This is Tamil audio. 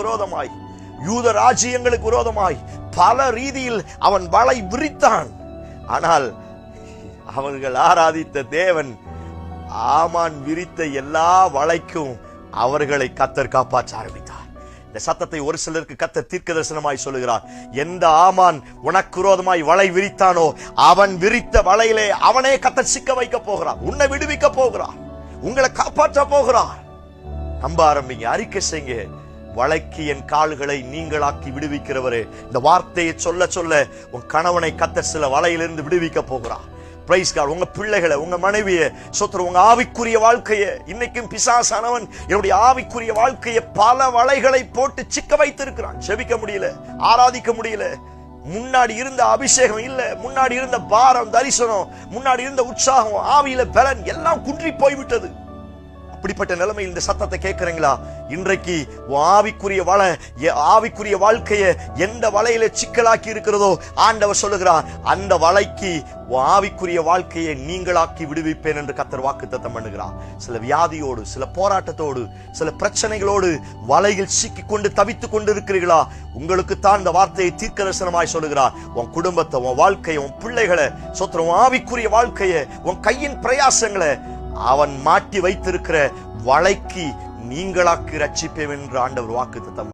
விரோதமாய், யூத ராஜ்யங்களுக்கு விரோதமாய் பல ரீதியில் அவன் வலை விரித்தான். ஆனால் அவர்கள் ஆராதித்த தேவன் ஆமான் விரித்த எல்லா வலைக்கும் அவர்களை கர்த்தர் காப்பாற்ற ஆரம்பித்தார். இந்த சத்தத்தை ஒரு சிலருக்கு கர்த்தர் தீர்க்கதரிசனமாய் சொல்லுகிறார். எந்த ஆமான் உனக்கு விரோதமாய் வலை விரித்தானோ அவன் விரித்த வலையிலே அவனே கர்த்தர் சிக்க வைக்க போகிறார். உன்னை விடுவிக்க போகிறார், உங்களை காப்பாற்ற போகிறார். நம்ப ஆரம்பிங்க, அறிக்கை செய்யுங்க. வலைக்கு என் கால்களை நீங்களாக்கி விடுவிக்கிறவரே, இந்த வார்த்தையை சொல்ல சொல்ல உன் கணவனை கர்த்தர் சில வலையிலிருந்து விடுவிக்க போகிறார். Praise God. உங்க பிள்ளைகளை, உங்க மனைவியை சொத்துற, உங்க ஆவிக்குரிய வாழ்க்கையை, இன்னைக்கும் பிசாசானவன் என்னுடைய ஆவிக்குரிய வாழ்க்கையை பல வலைகளை போட்டு சிக்க வைத்திருக்கிறான். ஜெபிக்க முடியல, ஆராதிக்க முடியல, முன்னாடி இருந்த அபிஷேகம் இல்ல, முன்னாடி இருந்த பாரம், தரிசனம், முன்னாடி இருந்த உற்சாகம், ஆவியில பலன் எல்லாம் குன்றி போய்விட்டது. அப்படிப்பட்ட நிலைமையில் இந்த சத்தத்தை கேட்கிறீங்களா? இன்றைக்கு ஆவிக்குரிய வாழ்க்கையை எந்த வலையில சிக்கலாக்கி இருக்கிறதோ ஆண்டவர் சொல்லுகிறார், அந்த வலைக்கு ஆவிக்குரிய வாழ்க்கையை நீங்களாக்கி விடுவிப்பேன் என்று கர்த்தர் வாக்குத்தத்தம் பண்ணுகிறார். சில வியாதியோடு, சில போராட்டத்தோடு, சில பிரச்சனைகளோடு வலையில் சிக்கி கொண்டு தவித்துக் கொண்டு இருக்கிறீர்களா? உங்களுக்கு தான் இந்த வார்த்தையை தீர்க்கதரிசனமாய் சொல்லுகிறார். உன் குடும்பத்தை, உன் வாழ்க்கையை, உன் பிள்ளைகளை சொத்துற, உன் ஆவிக்குரிய வாழ்க்கையை, உன் கையின் பிரயாசங்களை அவன் மாட்டி வைத்திருக்கிற வலைக்கு நீங்களாக்கி ரட்சிப்பேன் என்று ஆண்டவர் வாக்குத்தத்தம்